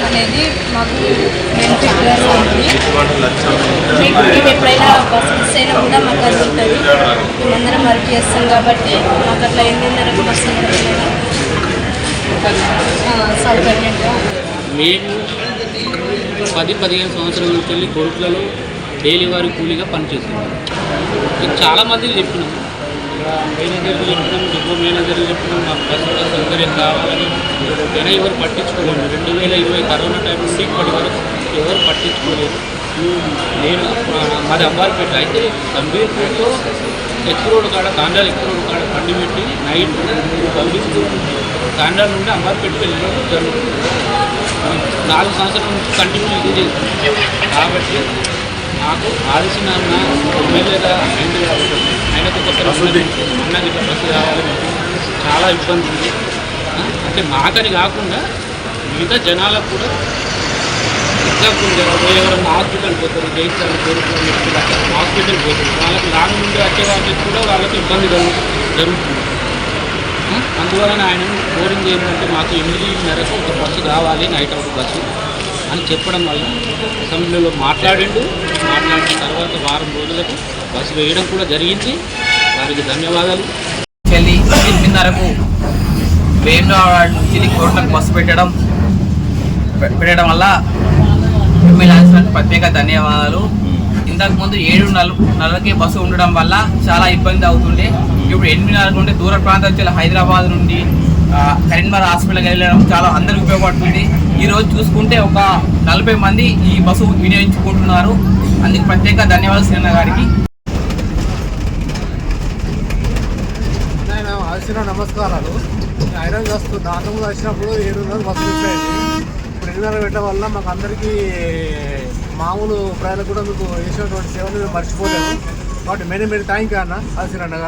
అనేది మాకు బెనిఫిట్గా ఉంది. మేము ఎప్పుడైనా బస్సు మిస్ అయినా కూడా మాకు అది ఉంటుంది. మేమందరం వర్క్ చేస్తాం కాబట్టి మాకు అట్లా 8:30కు బస్సు సౌకర్యంగా. మేము 10-15 సంవత్సరాల నుంచి వెళ్ళి కోర్టులలో డైలీ వారి కూలీగా పనిచేస్తున్నాం. చాలామంది చెప్పినాం, మేనేజర్లు చెప్పినాం, డిపో మేనేజర్లు చెప్పినాం, మాకు బస్సు సౌకర్యం కావాలని. కానీ ఎవరు పట్టించుకోలేదు. 2020 కరోనా టైం నుంచి ఇప్పటి వరకు ఎవరు పట్టించుకోలేదు. నేను మాది అంబార్పేట అయితే గంభీర్పేటలో ఎక్స్ రోడ్ కాడ తాండాలు ఎక్స్ రోడ్ కాడ బండి పెట్టి నైట్ పంపిస్తూ తాండాల నుండి అంబార్పేటకి వెళ్ళడం జరుగుతుంది. 4 సంవత్సరాల నుంచి కంటిన్యూ ఇది చేస్తుంది. కాబట్టి నాకు ఆలోచన ఎమ్మెల్యేగా అయింది కాబట్టి ఆయనకు కొత్త అన్నకి ఇట్లా బస్సు కావాలని చాలా ఇబ్బంది ఉంది. అంటే మాకని కాకుండా మిగతా జనాలకు కూడా ఎవరైనా హాస్పిటల్ పోతారు, జైత్యాలు కోరుకుని హాస్పిటల్ పోతారు, వాళ్ళకి లాంగ్ నుండి వచ్చే వాళ్ళకి కూడా వాళ్ళకి ఇబ్బంది జరుగుతుంది. అందువలన ఆయన కోరింది ఏంటంటే మాకు 8:30కు ఒక బస్సు కావాలి, నైట్ అవుట్ బస్సు అని చెప్పడం వల్ల అసెంబ్లీలో మాట్లాడిన తర్వాత వారం రోజులకు బస్సు వేయడం కూడా జరిగింది. వారికి ధన్యవాదాలు. 8:30కు వేములవాడ నుంచి కోర్టులకు బస్సు పెట్టడం వల్ల ఎమ్మెల్యే ప్రత్యేక ధన్యవాదాలు. ఇంతకుముందు 7:40కి బస్సు ఉండడం వల్ల చాలా ఇబ్బంది అవుతుండే. ఇప్పుడు 8:30 నుండి దూర ప్రాంతం నుంచి హైదరాబాద్ నుండి కరీంనగర్ హాస్పిటల్కి వెళ్ళడం చాలా అందరికి ఉపయోగపడుతుంది. ఈరోజు చూసుకుంటే ఒక 40 మంది ఈ బస్సు వినియోగించుకుంటున్నారు. అందుకు ప్రత్యేక ధన్యవాదాలు శ్రీన్న గారికి. నమస్కారాలు. ఐరన్ వస్తూ దాంట్లో వచ్చినప్పుడు 7:30 బస్సు మిస్ అయింది. ఇప్పుడు 8:30 పెట్టడం వల్ల మాకు అందరికీ మామూలు ప్రయాణం కూడా మీకు చేసినటువంటి సేవలు మేము మర్చిపోలేము. కాబట్టి మెనీ థ్యాంక్ యూ అన్న.